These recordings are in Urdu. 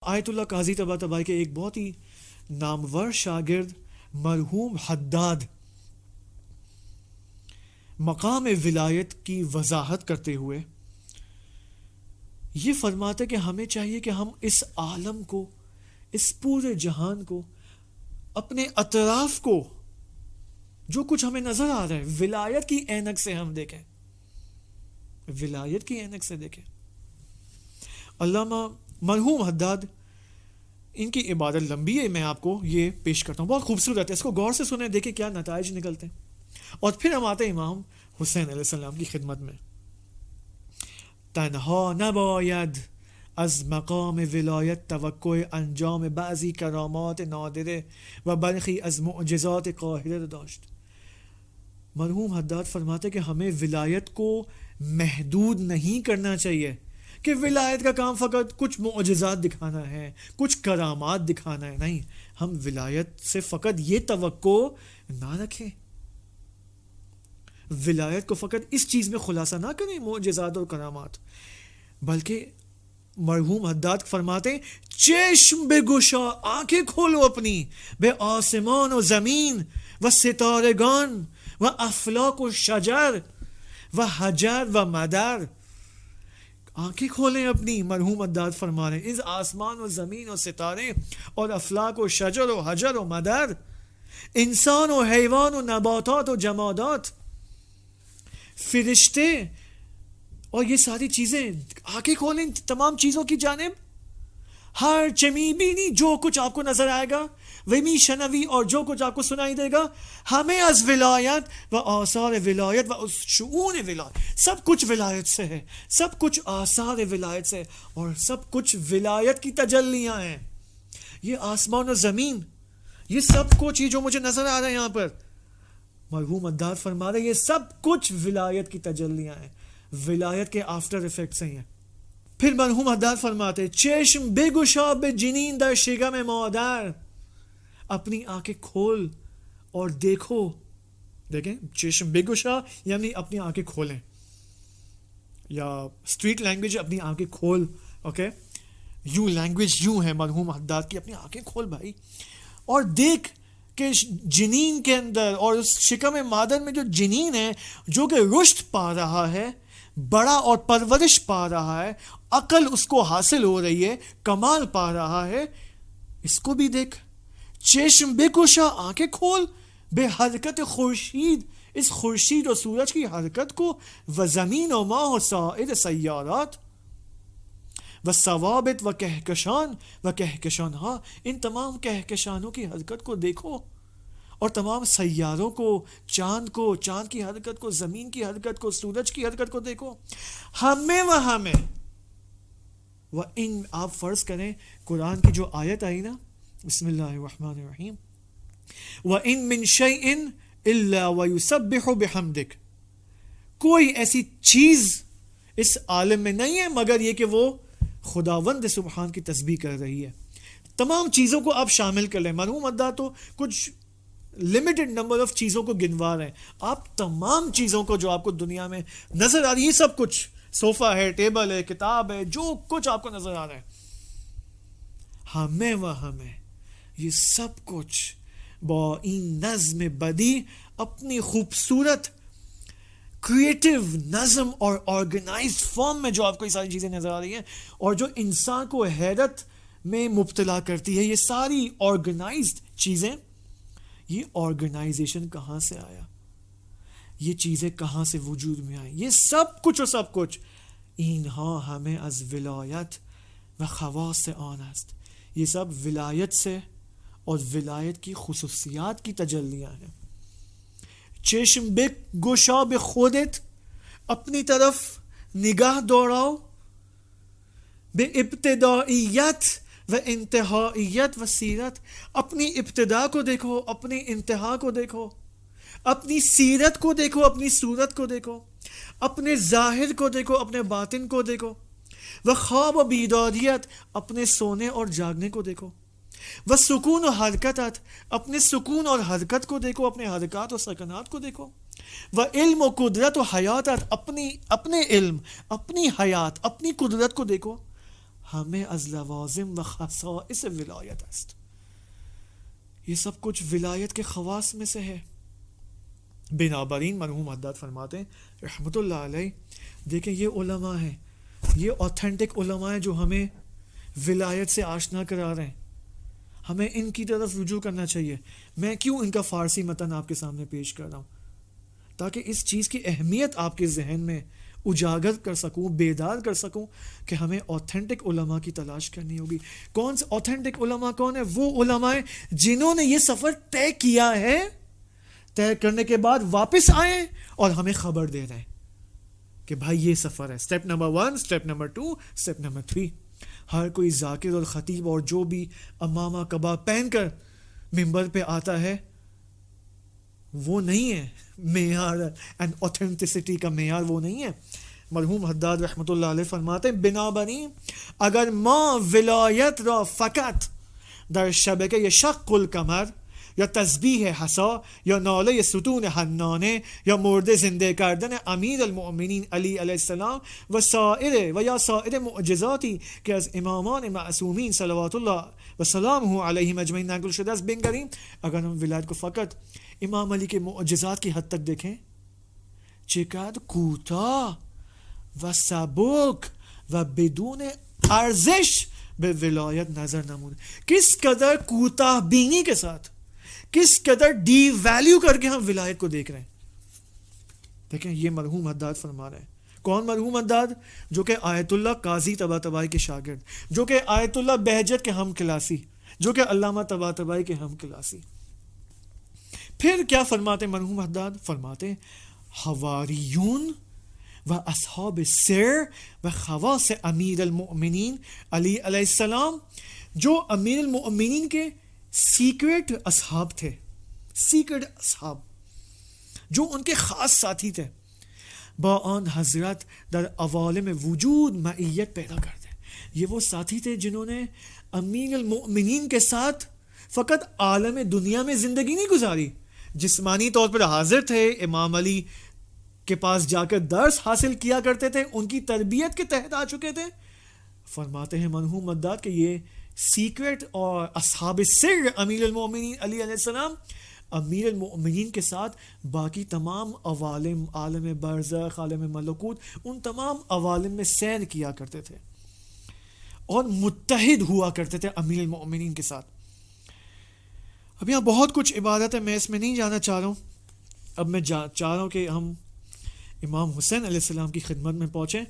آیت اللہ قاضی طباطبائی کے ایک بہت ہی نامور شاگرد مرحوم حداد مقام ولایت کی وضاحت کرتے ہوئے یہ فرماتے کہ ہمیں چاہیے کہ ہم اس عالم کو، اس پورے جہان کو، اپنے اطراف کو، جو کچھ ہمیں نظر آ رہا ہے، ولایت کی عینک سے ہم دیکھیں، ولایت کی عینک سے دیکھیں۔ علامہ مرحوم حداد، ان کی عبادت لمبی ہے، میں آپ کو یہ پیش کرتا ہوں، بہت خوبصورت ہے، اس کو غور سے سنیں، دیکھیں کیا نتائج نکلتے ہیں۔ اور پھر ہم آتے ہیں امام حسین علیہ السلام کی خدمت میں۔ تنہا نباید از مقام ولایت توقع انجام بعضی کرامات نادره و برخی از معجزات قاهره داشت۔ مرحوم حداد فرماتے کہ ہمیں ولایت کو محدود نہیں کرنا چاہیے کہ ولایت کا کام فقط کچھ معجزات دکھانا ہے، کچھ کرامات دکھانا ہے، نہیں، ہم ولایت سے فقط یہ توقع نہ رکھیں، ولایت کو فقط اس چیز میں خلاصہ نہ کریں، معجزات اور کرامات، بلکہ مرحوم حداد فرماتے چشم بگشا، آنکھیں کھولو اپنی، بے آسمان و زمین و ستارگان و افلاک و شجر و حجر و مدر، آنکھیں کھولیں اپنی، مرحوم حداد فرما رہے ہیں، اس آسمان و زمین و ستارے اور افلاک و شجر و حجر و مدر، انسان و حیوان و نباتات و جمادات، فرشتے اور یہ ساری چیزیں، آنکھیں کھولیں تمام چیزوں کی جانب، ہر چمی بینی، جو کچھ آپ کو نظر آئے گا، ومی شنوی، اور جو کچھ آپ کو سنائی دے گا، ہمیں از ولایت و آثار ولایت و شؤون ولایت، سب کچھ ولایت سے ہے، سب کچھ آثار ولایت سے، اور سب کچھ ولایت کی تجلیاں ہیں۔ یہ آسمان و زمین، یہ سب کچھ، یہ جو مجھے نظر آ رہا ہے یہاں پر، مرحوم حداد فرما رہے ہیں، یہ سب کچھ ولایت کی تجلیاں ہیں، ولایت کے آفٹر ایفیکٹس ہیں۔ پھر مرحوم حداد فرماتے چشم بگشا به جنین در شکم مادر، اپنی آنکھیں کھول اور دیکھو، دیکھیں چشم بگشا یعنی اپنی آنکھیں کھولیں، یا اسٹریٹ لینگویج اپنی آنکھیں کھول، اوکے، یوں لینگویج یوں ہے مرحوم حداد کی، اپنی آنکھیں کھول بھائی، اور دیکھ کہ جنین کے اندر اور اس شکم مادر میں جو جنین ہے، جو کہ رشد پا رہا ہے، بڑا اور پرورش پا رہا ہے، عقل اس کو حاصل ہو رہی ہے، کمال پا رہا ہے، اس کو بھی دیکھ، چشم بکشا، آنکھیں کھول، بے حرکت خورشید، اس خورشید اور سورج کی حرکت کو، و زمین و ماہ و سائر سیارات، و ثوابت و کہکشان و کہکشانہا، ان تمام کہکشانوں کی حرکت کو دیکھو، اور تمام سیاروں کو، چاند کو، چاند کی حرکت کو، زمین کی حرکت کو، سورج کی حرکت کو دیکھو، ہمیں و ان، آپ فرض کریں قرآن کی جو آیت آئی نا، بسم اللہ الرحمن الرحیم، وَإِن مِّن شَيْءٍ إِلَّا وَيُسَبِّحُ بِحَمْدِكَ، کوئی ایسی چیز اس عالم میں نہیں ہے مگر یہ کہ وہ خداوند سبحان کی تسبیح کر رہی ہے۔ تمام چیزوں کو آپ شامل کر لیں، مرحوم حداد تو کچھ لمیٹڈ نمبر آف چیزوں کو گنوا رہے ہیں، آپ تمام چیزوں کو جو آپ کو دنیا میں نظر آ رہی ہے، سب کچھ، صوفہ ہے، ٹیبل ہے، کتاب ہے، جو کچھ آپ کو نظر آ رہا ہے، ہمیں یہ سب کچھ با این نظم بدی، اپنی خوبصورت کریٹیو نظم اور آرگنائزڈ فارم میں جو آپ کو یہ ساری چیزیں نظر آ رہی ہیں، اور جو انسان کو حیرت میں مبتلا کرتی ہے، یہ ساری آرگنائزڈ چیزیں، یہ آرگنائزیشن کہاں سے آیا، یہ چیزیں کہاں سے وجود میں آئیں، یہ سب کچھ اور سب کچھ اینہا ہمیں از ولایت و خواص آن است، یہ سب ولایت سے اور ولایت کی خصوصیات کی تجلیاں ہیں۔ چشم بگشا به خودت، اپنی طرف نگاہ دوڑاؤ، بے ابتدائیت و انتہائیت و سیرت، اپنی ابتدا کو دیکھو، اپنی انتہا کو دیکھو، اپنی سیرت کو دیکھو، اپنی صورت کو دیکھو، اپنے ظاہر کو دیکھو، اپنے باطن کو دیکھو، و خواب و بیداریت، اپنے سونے اور جاگنے کو دیکھو، و سکون و حرکتت، اپنے سکون اور حرکت کو دیکھو، اپنے حرکات اور سکنات کو دیکھو، و علم و قدرت و حیاتت، اپنے علم، اپنی حیات، اپنی قدرت کو دیکھو، همه از لوازم و خصائص ولایت است. یہ سب کچھ ولایت کے خواص میں سے ہے. بنابراین مرحوم حداد فرماتے ہیں رحمت اللہ علیہ، دیکھیں یہ علماء ہیں، یہ اوتھینٹک علماء ہیں جو ہمیں ولایت سے آشنا کرا رہے ہیں. ہمیں ان کی طرف رجوع کرنا چاہیے. میں کیوں ان کا فارسی متن آپ کے سامنے پیش کر رہا ہوں؟ تاکہ اس چیز کی اہمیت آپ کے ذہن میں اجاگر کر سکوں، بیدار کر سکوں کہ ہمیں اوتھینٹک علماء کی تلاش کرنی ہوگی. کون سے اوتھینٹک علماء کون ہیں؟ وہ علماء جنہوں نے یہ سفر طے کیا ہے، طے کرنے کے بعد واپس آئیں اور ہمیں خبر دے رہے ہیں کہ بھائی یہ سفر ہے، step number 1، step number 2، step number 3. ہر کوئی ذاکر اور خطیب اور جو بھی امامہ کباب پہن کر ممبر پہ آتا ہے وہ نہیں ہے معیار اینڈ اوتھینٹسٹی کا معیار، وہ نہیں ہے. مرحوم حداد رحمت اللہ علیہ فرماتے ہیں بنابراین اگر ما ولایت را فقط در شبکه شق القمر یا تسبیح حصا یا ناله ستون حنانه یا مرده زنده کردن امیر المؤمنین علی علیہ السلام و یا سایر معجزاتی که از امامان معصومین صلوات الله و سلامه علیهم اجمعین نقل شده است بنگریم، اگر ہم ولایت کو فقط امام علی کے معجزات کی حد تک دیکھیں، چقدر کوتاه و سبک و بدون ارزش به ولایت نظر نموده. کس قدر کوتاه بینی کے ساتھ، کس قدر ڈی ویلیو کر کے ہم ولایت کو دیکھ رہے ہیں. دیکھیں یہ مرحوم حداد فرما رہے ہیں. کون مرحوم حداد؟ جو کہ آیت اللہ قاضی طباطبائی کے شاگرد، جو کہ آیت اللہ بہجت کے ہم کلاسی، جو کہ علامہ طباطبائی کے ہم کلاسی. پھر کیا فرماتے مرحوم حداد؟ فرماتے حواریون و اصحاب سر و خواص امیر المؤمنین علی علیہ السلام، جو امیر المؤمنین کے سیکرٹ اصحاب تھے، سیکرٹ اصحاب جو ان کے خاص ساتھی تھے، با آن حضرت در عوالم وجود معیت پیدا کرتے. یہ وہ ساتھی تھے جنہوں نے امیر المؤمنین کے ساتھ فقط عالم دنیا میں زندگی نہیں گزاری، جسمانی طور پر حاضر تھے، امام علی کے پاس جا کر درس حاصل کیا کرتے تھے، ان کی تربیت کے تحت آ چکے تھے. فرماتے ہیں مرحوم حداد کہ یہ سیکرٹ اور اصحاب سر امیر المؤمنین علی علیہ السلام امیر المؤمنین کے ساتھ باقی تمام عوالم، عالم برزخ، عالم ملکوت، ان تمام عوالم میں سیر کیا کرتے تھے اور متحد ہوا کرتے تھے امیر المؤمنین کے ساتھ. اب یہاں بہت کچھ عبادت ہے، میں اس میں نہیں جانا چاہ رہا ہوں. اب میں چاہ رہا ہوں کہ ہم امام حسین علیہ السلام کی خدمت میں پہنچیں.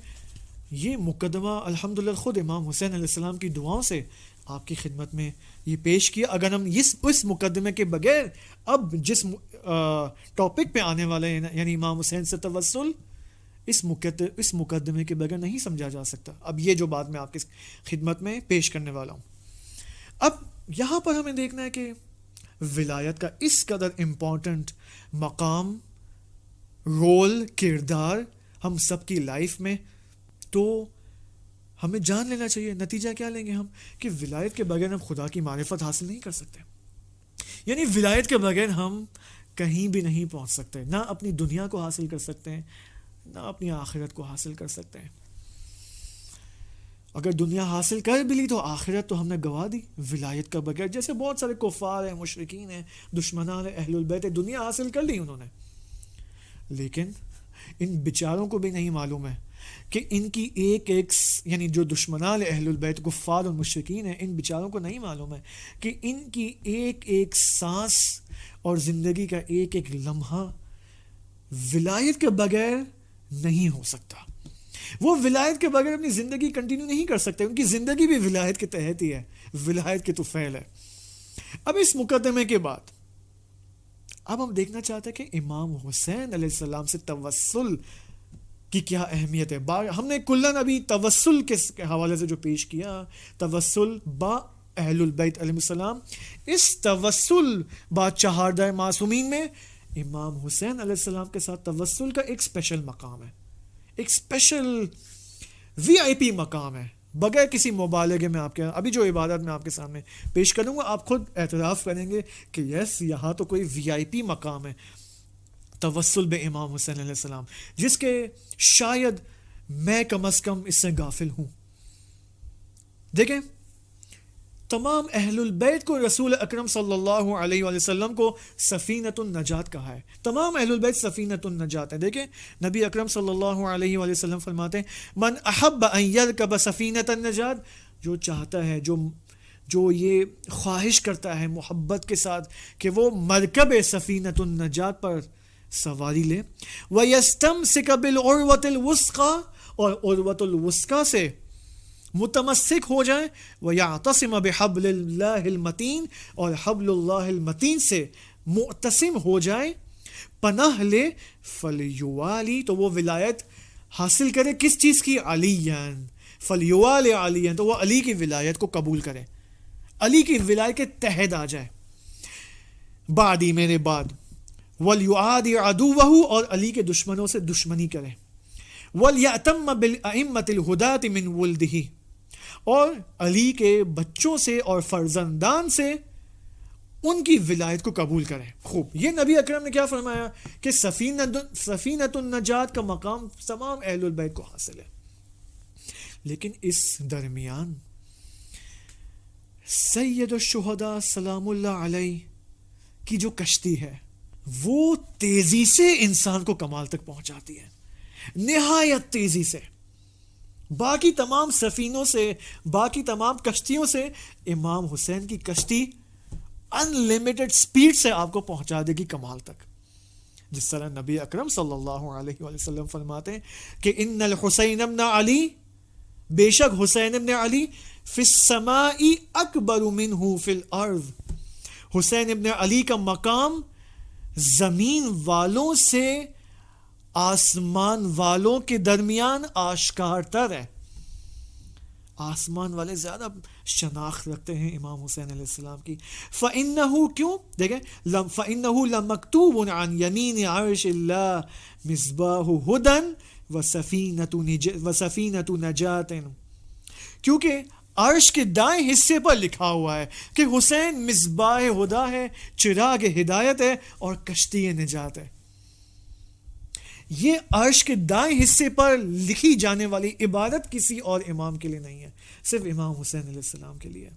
یہ مقدمہ الحمدللہ خود امام حسین علیہ السلام کی دعاؤں سے آپ کی خدمت میں یہ پیش کیا. اگر ہم اس مقدمے کے بغیر اب جس ٹاپک پہ آنے والے ہیں یعنی امام حسین سے توسل، اس مقدمے کے بغیر نہیں سمجھا جا سکتا. اب یہ جو بات میں آپ کی خدمت میں پیش کرنے والا ہوں، اب یہاں پر ہمیں دیکھنا ہے کہ ولایت کا اس قدر امپورٹنٹ مقام، رول، کردار ہم سب کی لائف میں، تو ہمیں جان لینا چاہیے. نتیجہ کیا لیں گے ہم؟ کہ ولایت کے بغیر ہم خدا کی معرفت حاصل نہیں کر سکتے. یعنی ولایت کے بغیر ہم کہیں بھی نہیں پہنچ سکتے، نہ اپنی دنیا کو حاصل کر سکتے ہیں، نہ اپنی آخرت کو حاصل کر سکتے ہیں. اگر دنیا حاصل کر بھی لی تو آخرت تو ہم نے گوا دی ولایت کا بغیر. جیسے بہت سارے کفار ہیں، مشرکین ہیں، دشمنان اہل البیت، دنیا حاصل کر لی انہوں نے، لیکن ان بیچاروں کو بھی نہیں معلوم ہے کہ ان کی ایک یعنی جو دشمنان اہل البیت، کفار اور مشرکین ہیں، ان بیچاروں کو نہیں معلوم ہے کہ ان کی ایک ایک سانس اور زندگی کا ایک ایک لمحہ ولایت کے بغیر نہیں ہو سکتا. وہ ولایت کے بغیر اپنی زندگی کنٹینیو نہیں کر سکتے. ان کی زندگی بھی ولایت کے تحت ہی ہے، ولایت کے طفیل ہے. اب اس مقدمے کے بعد اب ہم دیکھنا چاہتے ہیں کہ امام حسین علیہ السلام سے توسل کی کیا اہمیت ہے. ہم نے کلن ابھی توسل کے حوالے سے جو پیش کیا، توسل با اہل البیت علیہ السلام، اس توسل با چہاردہ معصومین میں امام حسین علیہ السلام کے ساتھ توسل کا ایک اسپیشل مقام ہے، ایک اسپیشل وی آئی پی مقام ہے. بغیر کسی مبالغے میں آپ کے ابھی جو عبادت میں آپ کے سامنے پیش کروں گا، آپ خود اعتراف کریں گے کہ یس، یہاں تو کوئی وی آئی پی مقام ہے، توسل بے امام حسین علیہ السلام، جس کے شاید میں کم از کم اس سے غافل ہوں. دیکھیں تمام اہل البیت کو رسول اکرم صلی اللہ علیہ وآلہ وسلم کو سفینۃ النجات کہا ہے. تمام اہل البیت سفینۃ النجات ہیں. دیکھیں نبی اکرم صلی اللہ علیہ وآلہ وسلم فرماتے ہیں من احب ان یرکب سفینۃ النجات، جو چاہتا ہے، جو یہ خواہش کرتا ہے محبت کے ساتھ کہ وہ مرکب سفینۃ النجات پر سواری لے، وَيَسْتَمْسِكَ بِالْعُرْوَةِ الْوُثْقَى، اور عروۃ الوثقی سے متمسک ہو جائیں، وَيَعْتَصِمَ بِحَبْلِ اللَّهِ الْمَتِينِ، اور حبل اللہ المتین سے معتصم ہو جائے، پناہ لے، فَلْيُوَالِ، تو وہ ولایت حاصل کرے کس چیز کی؟ علیًّا، فَلْيُوَالِ عَلِيًّا، تو وہ علی کی ولایت کو قبول کرے، علی کی ولایت کے تحت آ جائے، بعدی میرے بعد، وَلْيُعَادِ عَدُوَّهُ، اور علی کے دشمنوں سے دشمنی کرے، وَلْيَأْتَمَّ بِالْأَئِمَّةِ الْهُدَاةِ مِنْ وُلْدِهِ، اور علی کے بچوں سے اور فرزندان سے ان کی ولایت کو قبول کریں. خوب، یہ نبی اکرم نے کیا فرمایا کہ سفینۃ النجات کا مقام تمام اہل البیت کو حاصل ہے. لیکن اس درمیان سید الشہداء سلام اللہ علیہ کی جو کشتی ہے وہ تیزی سے انسان کو کمال تک پہنچاتی ہے، نہایت تیزی سے. باقی تمام سفینوں سے، باقی تمام کشتیوں سے امام حسین کی کشتی ان لمیٹڈ سپیڈ سے آپ کو پہنچا دے گی کمال تک. جس طرح نبی اکرم صلی اللہ علیہ وآلہ وسلم فرماتے ہیں کہ ان الحسین ابن علی، بے شک حسین ابن علی، فی السماء اکبر منہ فی الارض، حسین ابن علی کا مقام زمین والوں سے آسمان والوں کے درمیان آشکار تر ہے. آسمان والے زیادہ شناخت رکھتے ہیں امام حسین علیہ السلام کی. فَإِنَّهُ، کیوں؟ دیکھیں فَإِنَّهُ لَمَكْتُوبٌ عَنْ يَمِينِ عَرْشِ اللَّهِ مِصْبَاحُ هُدًى وَسَفِينَةُ نَجَاتٍ، کیونکہ عرش کے دائیں حصے پر لکھا ہوا ہے کہ حسین مصباح ہدا ہے، چراغ ہدایت ہے اور کشتی نجات ہے. یہ عرش کے دائیں حصے پر لکھی جانے والی عبادت کسی اور امام کے لیے نہیں ہے، صرف امام حسین علیہ السلام کے لیے.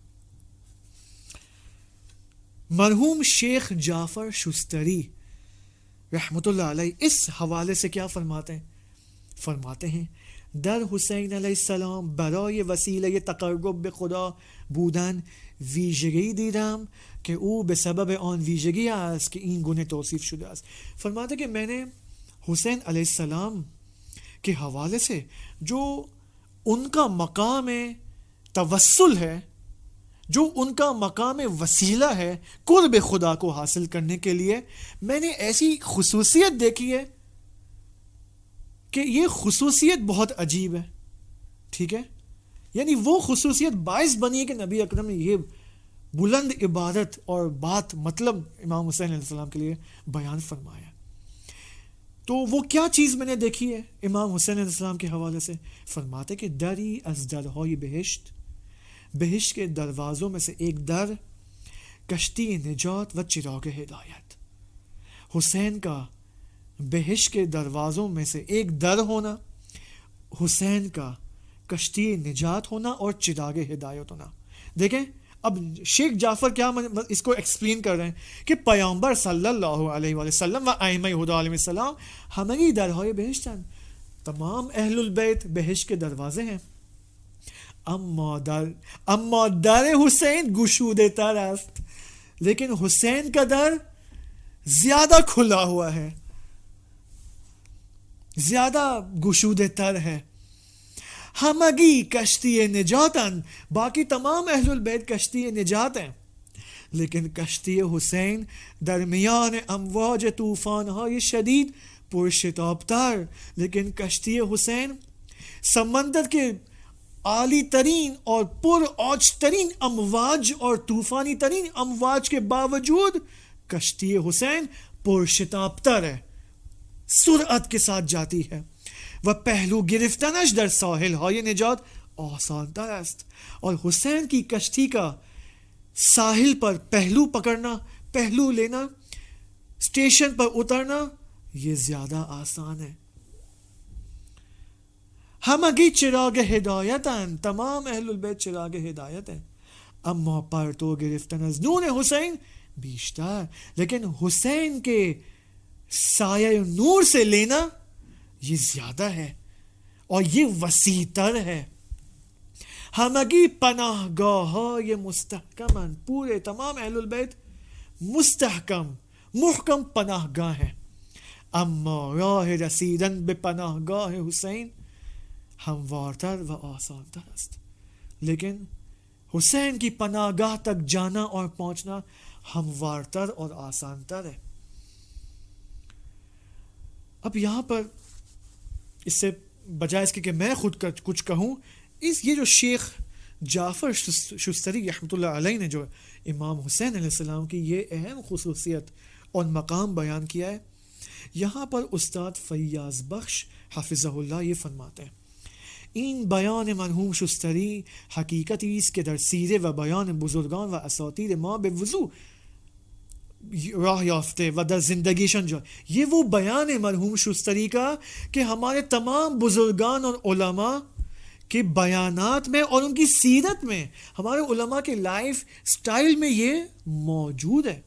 مرحوم شیخ جعفر شستری رحمۃ اللہ علیہ اس حوالے سے کیا فرماتے ہیں در حسین علیه السلام برای وسیله تقرب به خدا بودن ویژگی دیدم که او به سبب آن ویژگی است که این گونه توصیف شده است. فرماتے کہ میں نے حسین علیہ السلام کے حوالے سے جو ان کا مقام توسل ہے، جو ان کا مقام وسیلہ ہے قرب خدا کو حاصل کرنے کے لیے، میں نے ایسی خصوصیت دیکھی ہے کہ یہ خصوصیت بہت عجیب ہے. ٹھیک ہے، یعنی وہ خصوصیت باعث بنی ہے کہ نبی اکرم نے یہ بلند عبادت اور بات مطلب امام حسین علیہ السلام کے لیے بیان فرمایا. تو وہ کیا چیز میں نے دیکھی ہے امام حسین علیہ السلام کے حوالے سے؟ فرماتے کہ دری از درهای بہشت، بہشت کے دروازوں میں سے ایک در کشتی نجات و چراغ ہدایت. حسین کا بہشت کے دروازوں میں سے ایک در ہونا، حسین کا کشتی نجات ہونا اور چراغ ہدایت ہونا. دیکھیں اب شیخ جعفر کیا اس کو ایکسپلین کر رہے ہیں کہ پیامبر صلی اللہ علیہ وآلہ وسلم و ائمہ ہدی علیہ السلام ہماری درهای بہشت ہیں، تمام اہل البیت بہشت کے دروازے ہیں. اما در حسین گشوده تر است، لیکن حسین کا در زیادہ کھلا ہوا ہے، زیادہ گشوده تر ہے. ہمگی کشتی نجاتن، باقی تمام اہل البیت کشتی نجات ہیں، لیکن کشتی حسین درمیان امواج طوفان‌های شدید پرشتاب تر. لیکن کشتی حسین سمندر کے عالی ترین اور پر اوج ترین امواج اور طوفانی ترین امواج کے باوجود کشتی حسین پرشتاب تر ہے، سرعت کے ساتھ جاتی ہے. و پہلو گرفتنش در ساحل های نجات آسان تر است. اور حسین کی کشتی کا ساحل پر پہلو پکڑنا، پہلو لینا، اسٹیشن پر اترنا، یہ زیادہ آسان ہے. همگی چراغ هدایتند، تمام اهل البیت چراغ هدایت ہیں، اما پرتو گرفتن از نور حسین بیشتر، لیکن حسین کے سایہ نور سے لینا یہ زیادہ ہے اور یہ وسیع تر ہے. همگی پناهگاه‌های مستحکمند، پورے تمام اہل البیت مستحکم محکم پناهگاه ہیں، اما راه رسیدن به پناهگاه حسین ہموارتر و آسانتر است، لیکن حسین کی پناہگاہ تک جانا اور پہنچنا ہموارتر اور آسانتر ہے. اب یہاں پر اس سے بجائے اس کے کہ میں خود کچھ کہوں، یہ جو شیخ جعفر شستری رحمۃ اللہ علیہ نے جو امام حسین علیہ السلام کی یہ اہم خصوصیت اور مقام بیان کیا ہے، یہاں پر استاد فیاض بخش حافظہ اللہ یہ فرماتے ہیں: این بیان مرحوم شستری حقیقتی است که در سیره و بیان بزرگان و اساطیر ما به وضوح راہ یافته و در زندگیشان جا. یہ وہ بیان مرحوم شستری کا کہ ہمارے تمام بزرگان اور علماء کے بیانات میں اور ان کی سیرت میں، ہمارے علماء کے لائف سٹائل میں یہ موجود ہے.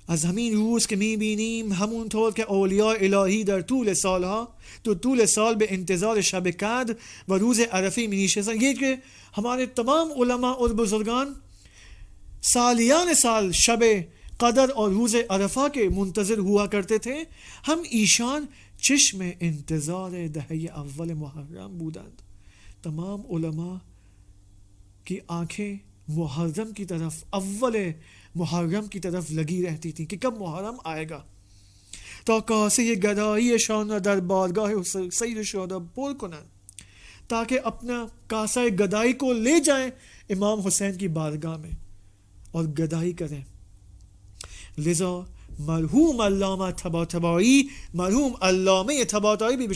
از همین روز که میبینیم همونطور که اولیاء الهی در طول سال به انتظار شب قدر و روز عرفه می نشستن، یہ کہ ہمارے تمام علماء اور بزرگان سالیان سال شب قدر اور روز عرفہ کے منتظر ہوا کرتے تھے، ہم ایشان چشم انتظار دہی اول محرم بودند. تمام علماء کی آنکھیں محرم کی طرف، اول محرم کی طرف لگی رہتی تھی کہ کب محرم آئے گا تا کاسه گداییشان را در بارگاه سید الشهدا پر کنند، تاکہ اپنا کاسہ گدائی کو لے جائیں امام حسین کی بارگاہ میں اور گدائی کریں. لذا مرحوم علامہ طباطبائی، مرحوم علامہ طباطبائی بھی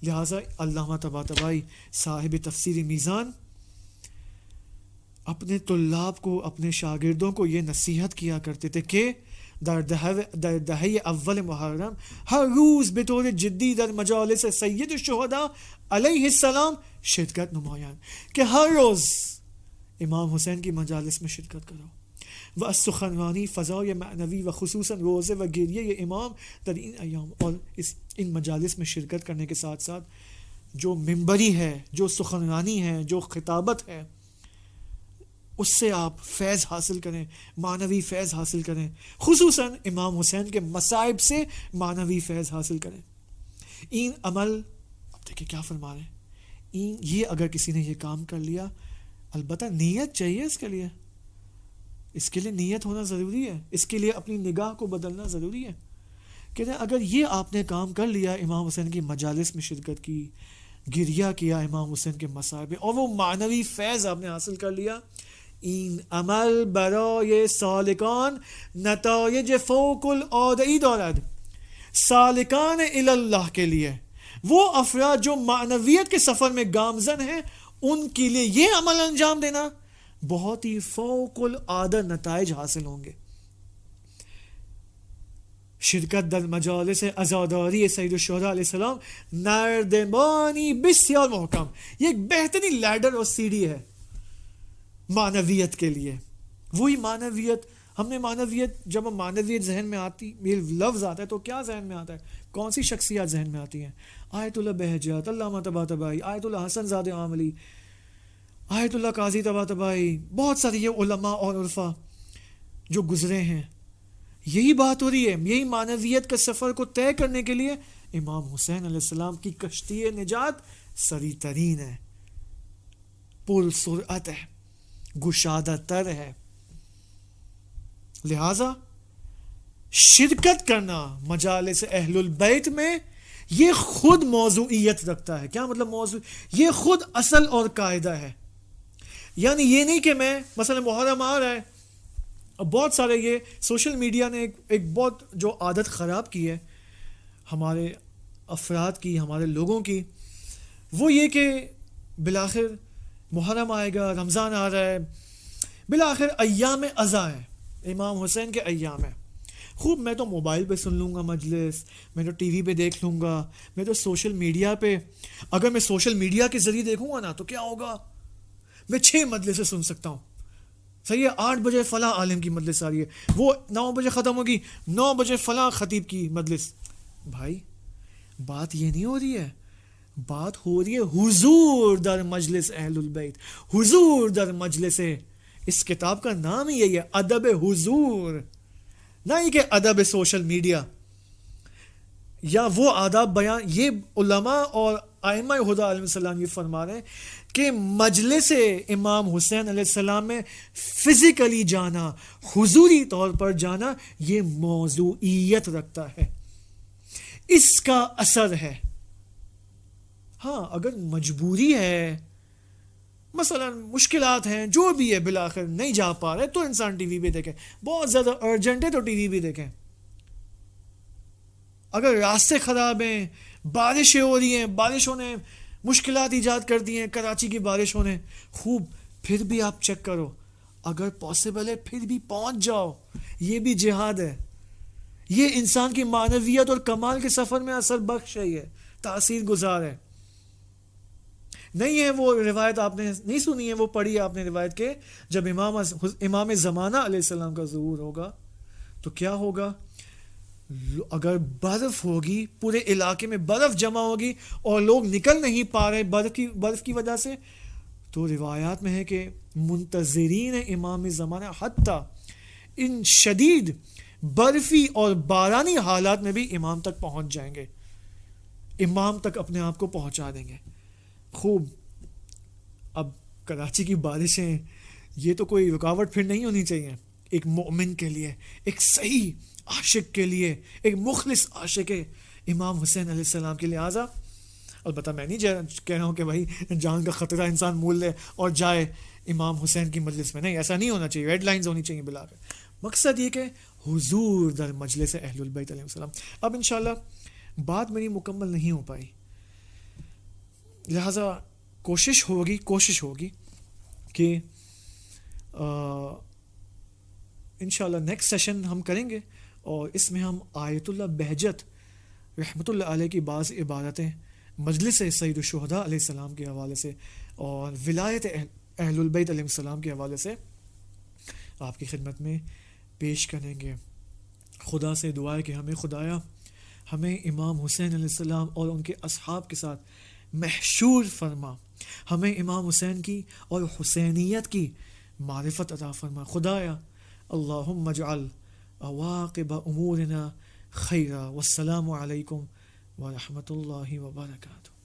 لہٰذا علامہ طباطبائی صاحب تفسیر میزان اپنے طلاب کو، اپنے شاگردوں کو یہ نصیحت کیا کرتے تھے کہ در دہی اول محرم ہر روز بطور جدی در مجالس سید الشہداء علیہ السلام شرکت نمایاں، کہ ہر روز امام حسین کی مجالس میں شرکت کرو. و از سخنرانی فضای معنوی و خصوصاً روزے و گریہ امام در این ایام، اور ان مجالس میں شرکت کرنے کے ساتھ ساتھ جو منبری ہے، جو سخنرانی ہے، جو خطابت ہے، اس سے آپ فیض حاصل کریں، معنوی فیض حاصل کریں، خصوصاً امام حسین کے مصائب سے معنوی فیض حاصل کریں. این عمل، اب دیکھیں کیا فرما رہے ہیں، یہ اگر کسی نے یہ کام کر لیا، البتہ نیت چاہیے اس کے لیے نیت ہونا ضروری ہے، اس کے لیے اپنی نگاہ کو بدلنا ضروری ہے. کہتے ہیں اگر یہ آپ نے کام کر لیا، امام حسین کی مجالس میں شرکت کی، گریہ کیا امام حسین کے مصائب اور وہ معنوی فیض آپ نے حاصل کر لیا، این عمل برای سالکان نتایج فوق العاده‌ای دارد. سالکان اللہ کے لیے، وہ افراد جو معنویت کے سفر میں گامزن ہیں، ان کے لیے یہ عمل انجام دینا بہت ہی فوق العادہ نتائج حاصل ہوں گے. شرکت در مجالس عزاداری سید الشہداء علیہ السلام نردبانی بسیار محکم، یہ ایک بہترین لیڈر اور سیڑھی ہے معنویت کے لیے. وہی معنویت، ہم نے معنویت، جب ہم معنویت ذہن میں آتی، یہ لفظ آتا ہے تو کیا ذہن میں آتا ہے؟ کون سی شخصیات ذہن میں آتی ہیں؟ آیت اللہ بہجت، علامہ طباطبائی، آیت اللہ حسن زادہ عاملی، آیت اللہ قاضی طباطبائی، بہت ساری یہ علماء اور عرفا جو گزرے ہیں. یہی بات ہو رہی ہے، یہی معنویت کا سفر کو طے کرنے کے لیے امام حسین علیہ السلام کی کشتی نجات سری ترین ہے، پر سرعت ہے، گشادہ تر ہے. لہذا شرکت کرنا مجالس اہل البیت میں یہ خود موضوعیت رکھتا ہے. کیا مطلب موضوع؟ یہ خود اصل اور قاعدہ ہے. یعنی یہ نہیں کہ میں مثلا محرم آ رہا ہے، اب بہت سارے یہ سوشل میڈیا نے ایک بہت جو عادت خراب کی ہے ہمارے افراد کی، ہمارے لوگوں کی، وہ یہ کہ بالآخر محرم آئے گا، رمضان آ رہا ہے، بالآخر ایام ازا ہے، امام حسین کے ایام ہے، خوب میں تو موبائل پہ سن لوں گا مجلس، میں تو ٹی وی پہ دیکھ لوں گا، میں تو سوشل میڈیا پہ، اگر میں سوشل میڈیا کے ذریعے دیکھوں گا نا تو کیا ہوگا، میں 6 مجلسیں سن سکتا ہوں. صحیح ہے، 8 بجے فلاں عالم کی مجلس آ رہی ہے، وہ 9 بجے ختم ہوگی، 9 بجے فلاں خطیب کی مجلس. بھائی بات یہ نہیں ہو رہی ہے، بات ہو رہی ہے حضور در مجلس اہل البیت، حضور در مجلس. اس کتاب کا نام ہی یہی ہے، ادب حضور، نہ ہی کہ ادب سوشل میڈیا یا وہ آداب بیان. یہ علماء اور ائمہ خدا علیہ السلام یہ فرما رہے ہیں کہ مجلس امام حسین علیہ السلام میں فزیکلی جانا، حضوری طور پر جانا، یہ موضوعیت رکھتا ہے، اس کا اثر ہے. ہاں اگر مجبوری ہے، مثلا مشکلات ہیں، جو بھی ہے، بالآخر نہیں جا پا رہے تو انسان ٹی وی پہ دیکھے، بہت زیادہ ارجنٹ ہے تو ٹی وی پہ دیکھیں. اگر راستے خراب ہیں، بارشیں ہو رہی ہیں، بارشوں نے مشکلات ایجاد کر دی ہیں، کراچی کی بارشوں نے، خوب پھر بھی آپ چیک کرو، اگر پاسبل ہے پھر بھی پہنچ جاؤ. یہ بھی جہاد ہے، یہ انسان کی معنویت اور کمال کے سفر میں اثر بخش ہے، یہ تاثیر گزار ہے. نہیں ہے وہ روایت آپ نے نہیں سنی ہے، وہ پڑھی ہے آپ نے روایت کے جب امام زمانہ علیہ السلام کا ظہور ہوگا تو کیا ہوگا، اگر برف ہوگی، پورے علاقے میں برف جمع ہوگی اور لوگ نکل نہیں پا رہے برف کی وجہ سے، تو روایات میں ہے کہ منتظرین امام زمانہ حتیٰ ان شدید برفی اور بارانی حالات میں بھی امام تک پہنچ جائیں گے، امام تک اپنے آپ کو پہنچا دیں گے. خوب. اب کراچی کی بارشیں یہ تو کوئی رکاوٹ پھر نہیں ہونی چاہیے ایک مومن کے لیے، ایک صحیح عاشق کے لیے، ایک مخلص عاشق امام حسین علیہ السلام کے. لہٰذا البتہ میں نہیں کہہ رہا ہوں کہ بھائی جان کا خطرہ انسان مول لے اور جائے امام حسین کی مجلس میں، نہیں، ایسا نہیں ہونا چاہیے، ریڈ لائنز ہونی چاہیے بلا کر. مقصد یہ کہ حضور در مجلس اہل البیت علیہ السلام. اب انشاءاللہ بات میری مکمل نہیں ہو پائی، لہٰذا کوشش ہوگی کہ انشاءاللہ نیکسٹ سیشن ہم کریں گے، اور اس میں ہم آیت اللہ بہجت رحمۃ اللہ علیہ کی بعض عبارتیں مجلس سید الشہداء علیہ السلام کے حوالے سے اور ولایت اہل البیت علیہ السلام کے حوالے سے آپ کی خدمت میں پیش کریں گے. خدا سے دعا ہے کہ خدایا ہمیں امام حسین علیہ السلام اور ان کے اصحاب کے ساتھ محشور فرما، ہمیں امام حسین کی اور حسینیت کی معرفت عطا فرما. خدایا اللہم اجعل عواقب امورنا خیرا. والسلام علیکم ورحمۃ اللہ وبرکاتہ.